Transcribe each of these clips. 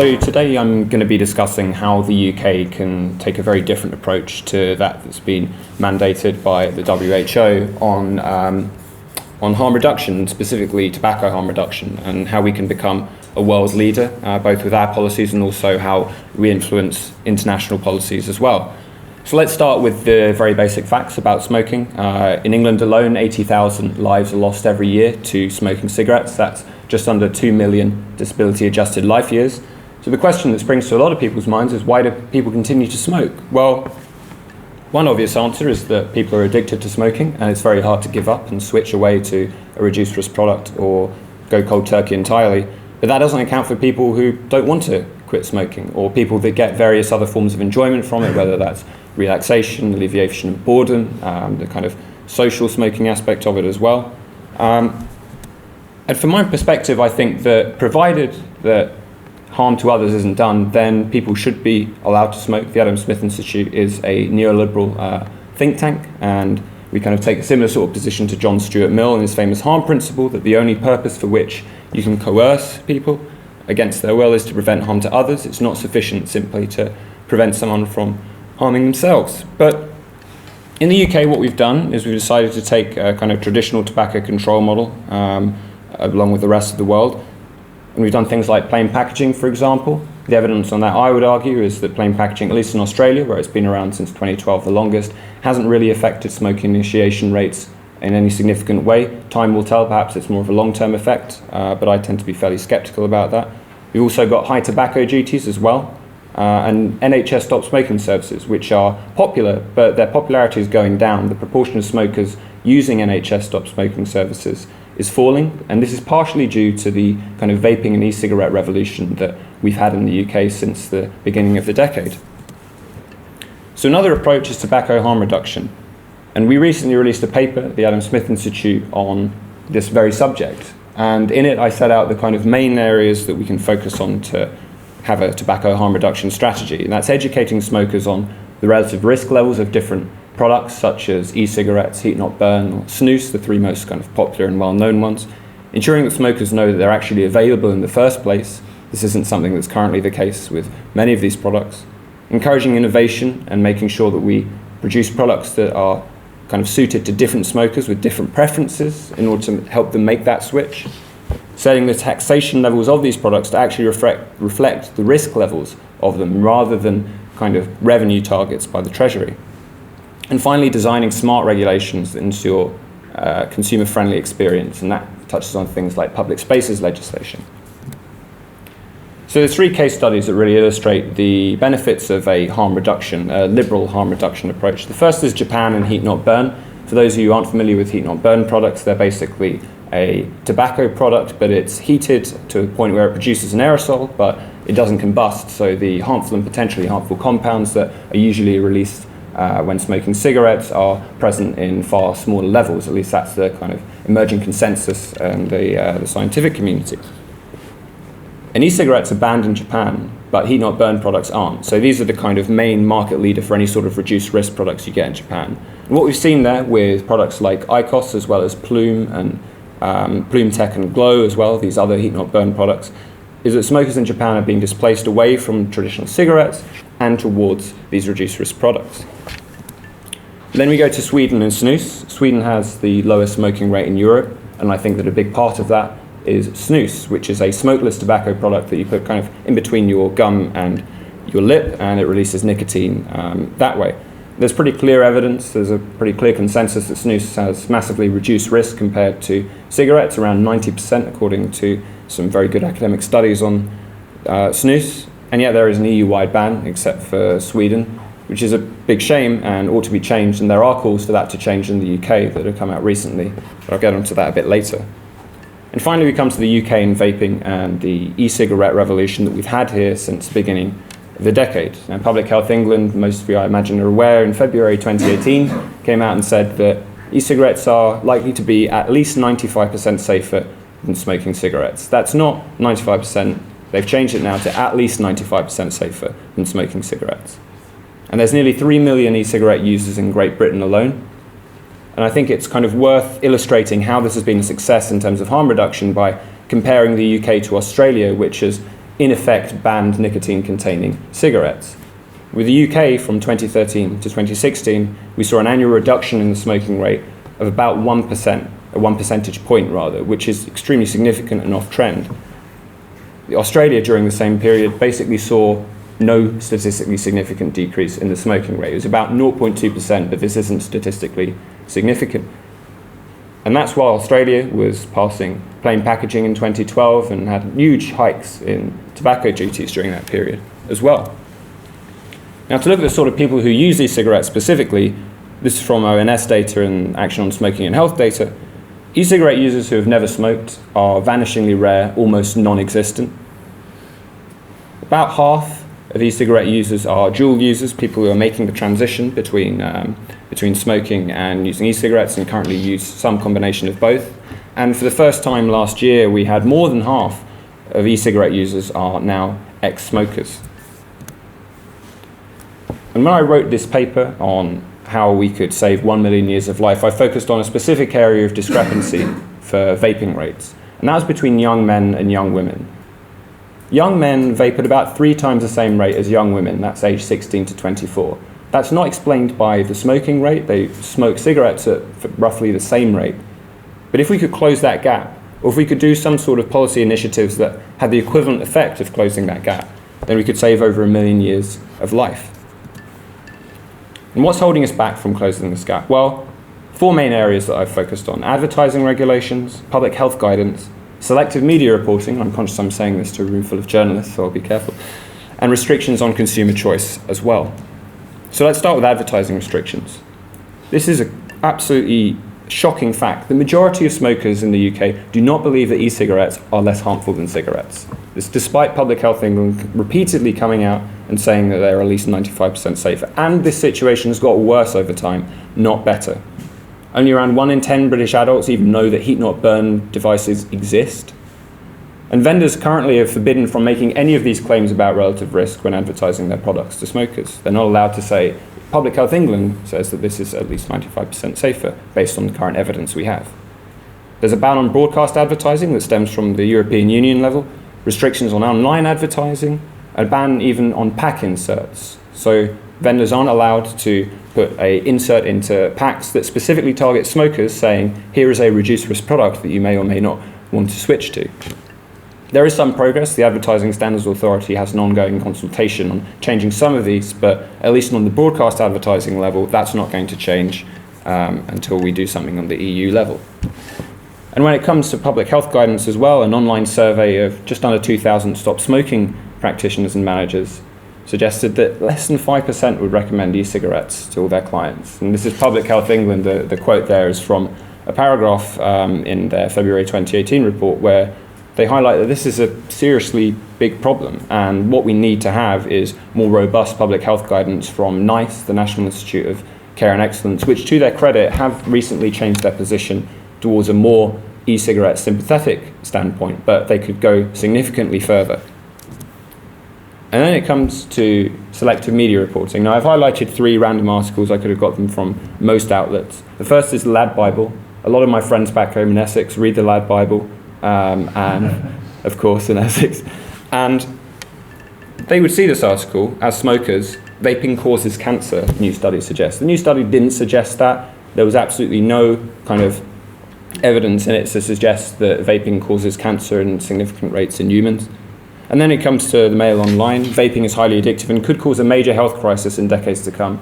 So today I'm going to be discussing how the UK can take a very different approach to that's been mandated by the WHO on harm reduction, specifically tobacco harm reduction, and how we can become a world leader, both with our policies and also how we influence international policies as well. So let's start with the very basic facts about smoking. In England alone, 80,000 lives are lost every year to smoking cigarettes. That's just under 2 million disability-adjusted life years. So the question that springs to a lot of people's minds is, why do people continue to smoke? Well, one obvious answer is that people are addicted to smoking, and it's very hard to give up and switch away to a reduced risk product or go cold turkey entirely. But that doesn't account for people who don't want to quit smoking, or people that get various other forms of enjoyment from it, whether that's relaxation, alleviation of boredom, the kind of social smoking aspect of it as well. And from my perspective, I think that provided that harm to others isn't done, then people should be allowed to smoke. The Adam Smith Institute is a neoliberal think tank, and we kind of take a similar sort of position to John Stuart Mill and his famous harm principle, that the only purpose for which you can coerce people against their will is to prevent harm to others. It's not sufficient simply to prevent someone from harming themselves. But in the UK, what we've done is we've decided to take a kind of traditional tobacco control model along with the rest of the world. And we've done things like plain packaging, for example. The evidence on that, I would argue, is that plain packaging, at least in Australia, where it's been around since 2012 the longest, hasn't really affected smoking initiation rates in any significant way. Time will tell, perhaps it's more of a long-term effect, but I tend to be fairly sceptical about that. We've also got high tobacco duties as well, and NHS stop smoking services, which are popular, but their popularity is going down. The proportion of smokers using NHS stop smoking services is falling, and this is partially due to the kind of vaping and e-cigarette revolution that we've had in the UK since the beginning of the decade. So another approach is tobacco harm reduction, and we recently released a paper at the Adam Smith Institute on this very subject, and in it I set out the kind of main areas that we can focus on to have a tobacco harm reduction strategy, and that's educating smokers on the relative risk levels of different products such as e-cigarettes, heat-not-burn, or snus, the three most kind of popular and well-known ones, ensuring that smokers know that they're actually available in the first place. This isn't something that's currently the case with many of these products. Encouraging innovation and making sure that we produce products that are kind of suited to different smokers with different preferences in order to help them make that switch. Setting the taxation levels of these products to actually reflect the risk levels of them rather than kind of revenue targets by the Treasury. And finally, designing smart regulations that ensure consumer-friendly experience, and that touches on things like public spaces legislation. So there's three case studies that really illustrate the benefits of a harm reduction, a liberal harm reduction approach. The first is Japan and heat-not-burn. For those of you who aren't familiar with heat-not-burn products, they're basically a tobacco product, but it's heated to a point where it produces an aerosol, but it doesn't combust, so the harmful and potentially harmful compounds that are usually released when smoking cigarettes are present in far smaller levels. At least that's the kind of emerging consensus in the scientific community. And e-cigarettes are banned in Japan, but heat-not-burn products aren't. So these are the kind of main market leader for any sort of reduced risk products you get in Japan. And what we've seen there with products like IQOS, as well as Plume and Plume Tech and Glow as well, these other heat-not-burn products, is that smokers in Japan are being displaced away from traditional cigarettes and towards these reduced risk products. Then we go to Sweden and snus. Sweden has the lowest smoking rate in Europe, and I think that a big part of that is snus, which is a smokeless tobacco product that you put kind of in between your gum and your lip, and it releases nicotine that way. There's pretty clear evidence, there's a pretty clear consensus that snus has massively reduced risk compared to cigarettes, around 90% according to some very good academic studies on snus, and yet there is an EU-wide ban except for Sweden, which is a big shame and ought to be changed, and there are calls for that to change in the UK that have come out recently, but I'll get onto that a bit later. And finally we come to the UK and vaping and the e-cigarette revolution that we've had here since the beginning of the decade. Now, Public Health England, most of you I imagine are aware, in February 2018 came out and said that e-cigarettes are likely to be at least 95% safer than smoking cigarettes. That's not 95%, they've changed it now to at least 95% safer than smoking cigarettes. And there's nearly 3 million e-cigarette users in Great Britain alone. And I think it's kind of worth illustrating how this has been a success in terms of harm reduction by comparing the UK to Australia, which has in effect banned nicotine-containing cigarettes. With the UK, from 2013 to 2016, we saw an annual reduction in the smoking rate of about 1%, 1 percentage point rather, which is extremely significant and off-trend. Australia, during the same period, basically saw no statistically significant decrease in the smoking rate. It was about 0.2%, but this isn't statistically significant. And that's while Australia was passing plain packaging in 2012 and had huge hikes in tobacco duties during that period as well. Now, to look at the sort of people who use these cigarettes specifically, this is from ONS data and Action on Smoking and Health data. E-cigarette users who have never smoked are vanishingly rare, almost non-existent. About half of e-cigarette users are dual users, people who are making the transition between smoking and using e-cigarettes and currently use some combination of both. And for the first time last year, we had more than half of e-cigarette users are now ex-smokers. And when I wrote this paper on how we could save 1 million years of life, I focused on a specific area of discrepancy for vaping rates, and that was between young men and young women. Young men vape at about 3 times the same rate as young women, that's age 16 to 24. That's not explained by the smoking rate. They smoke cigarettes at roughly the same rate. But if we could close that gap, or if we could do some sort of policy initiatives that had the equivalent effect of closing that gap, then we could save over 1 million years of life. And what's holding us back from closing this gap? Well, 4 main areas that I've focused on: advertising regulations, public health guidance, selective media reporting — I'm conscious I'm saying this to a room full of journalists, so I'll be careful — and restrictions on consumer choice as well. So let's start with advertising restrictions. This is an absolutely shocking fact. The majority of smokers in the UK do not believe that e-cigarettes are less harmful than cigarettes. This despite Public Health England repeatedly coming out and saying that they're at least 95% safer. And this situation has got worse over time, not better. Only around 1 in 10 British adults even know that heat-not-burn devices exist. And vendors currently are forbidden from making any of these claims about relative risk when advertising their products to smokers. They're not allowed to say, Public Health England says that this is at least 95% safer based on the current evidence we have. There's a ban on broadcast advertising that stems from the European Union level, restrictions on online advertising, a ban even on pack inserts. So vendors aren't allowed to put an insert into packs that specifically target smokers, saying, here is a reduced risk product that you may or may not want to switch to. There is some progress. The Advertising Standards Authority has an ongoing consultation on changing some of these, but at least on the broadcast advertising level, that's not going to change until we do something on the EU level. And when it comes to public health guidance as well, an online survey of just under 2,000 stop smoking practitioners and managers suggested that less than 5% would recommend e-cigarettes to all their clients. And this is Public Health England. The quote there is from a paragraph in their February 2018 report where they highlight that this is a seriously big problem, and what we need to have is more robust public health guidance from NICE, the National Institute of Care and Excellence, which, to their credit, have recently changed their position towards a more e-cigarette sympathetic standpoint, but they could go significantly further. And then it comes to selective media reporting. Now, I've highlighted 3 random articles. I could have got them from most outlets. The first is the Lad Bible. A lot of my friends back home in Essex read the Lad Bible, and of course in Essex. And they would see this article as smokers. Vaping causes cancer, new study suggests. The new study didn't suggest that. There was absolutely no kind of evidence in it to suggest that vaping causes cancer in significant rates in humans. And then it comes to the Mail Online. Vaping is highly addictive and could cause a major health crisis in decades to come.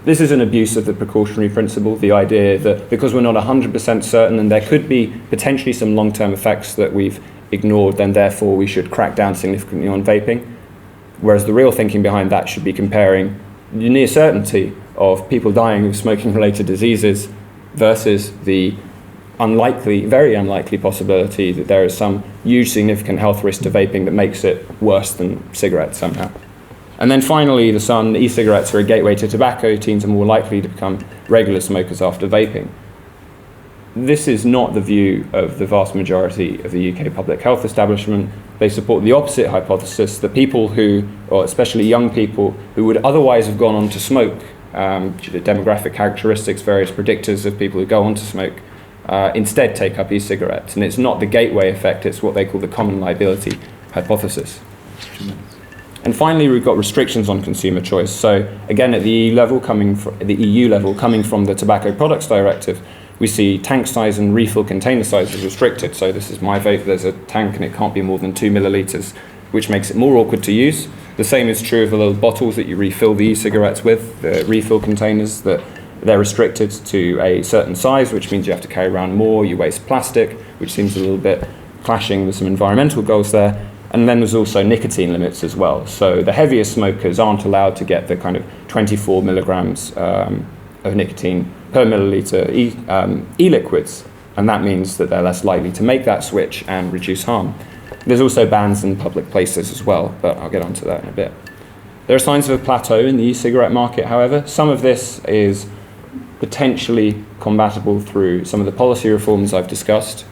This is an abuse of the precautionary principle, the idea that because we're not 100% certain and there could be potentially some long-term effects that we've ignored, then therefore we should crack down significantly on vaping. Whereas the real thinking behind that should be comparing the near certainty of people dying of smoking-related diseases versus the unlikely, very unlikely possibility that there is some huge significant health risk to vaping that makes it worse than cigarettes somehow. And then finally, the Sun, e-cigarettes are a gateway to tobacco. Teens are more likely to become regular smokers after vaping. This is not the view of the vast majority of the UK public health establishment. They support the opposite hypothesis, that people who, or especially young people, who would otherwise have gone on to smoke, due to demographic characteristics, various predictors of people who go on to smoke, instead take up e-cigarettes. And it's not the gateway effect, it's what they call the common liability hypothesis. And finally, we've got restrictions on consumer choice. So again, at the EU level, coming from the Tobacco Products Directive, we see tank size and refill container size is restricted. So this is my vape, there's a tank and it can't be more than 2 millilitres, which makes it more awkward to use. The same is true of the little bottles that you refill the e-cigarettes with, the refill containers, that they're restricted to a certain size, which means you have to carry around more, you waste plastic, which seems a little bit clashing with some environmental goals there. And then there's also nicotine limits as well. So the heaviest smokers aren't allowed to get the kind of 24 milligrams of nicotine per milliliter e-liquids, and that means that they're less likely to make that switch and reduce harm. There's also bans in public places as well, but I'll get onto that in a bit. There are signs of a plateau in the e-cigarette market, however. Some of this is potentially combatable through some of the policy reforms I've discussed.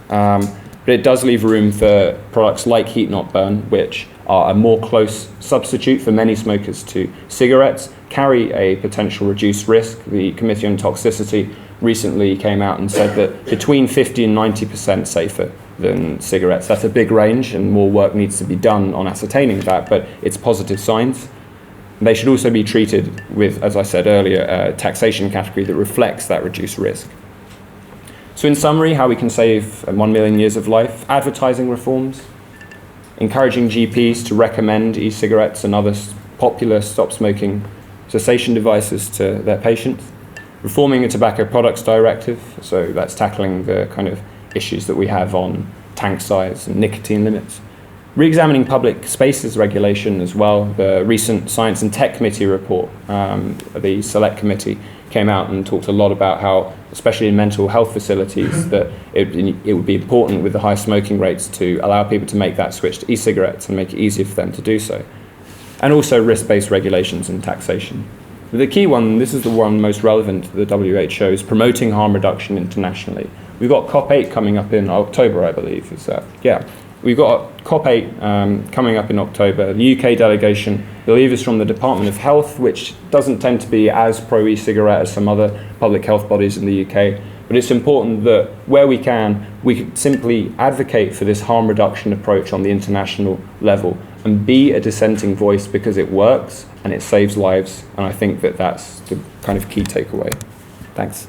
But it does leave room for products like heat not burn, which are a more close substitute for many smokers to cigarettes, carry a potential reduced risk. The Committee on Toxicity recently came out and said that between 50 and 90% safer than cigarettes. That's a big range and more work needs to be done on ascertaining that, but it's positive signs. They should also be treated with, as I said earlier, a taxation category that reflects that reduced risk. So in summary, how we can save 1 million years of life: advertising reforms, encouraging GPs to recommend e-cigarettes and other popular stop-smoking cessation devices to their patients, reforming the Tobacco Products Directive, so that's tackling the kind of issues that we have on tank size and nicotine limits, re-examining public spaces regulation as well. The recent Science and Tech Committee report, the Select Committee, came out and talked a lot about how, especially in mental health facilities, that it would be important with the high smoking rates to allow people to make that switch to e-cigarettes and make it easier for them to do so. And also risk-based regulations and taxation. But the key one, this is the one most relevant to the WHO, is promoting harm reduction internationally. We've got COP8 coming up in October, I believe. Is that? Yeah. We've got COP8 coming up in October. The UK delegation, I believe, is from the Department of Health, which doesn't tend to be as pro-e-cigarette as some other public health bodies in the UK. But it's important that where we can, we could simply advocate for this harm reduction approach on the international level and be a dissenting voice, because it works and it saves lives. And I think that that's the kind of key takeaway. Thanks.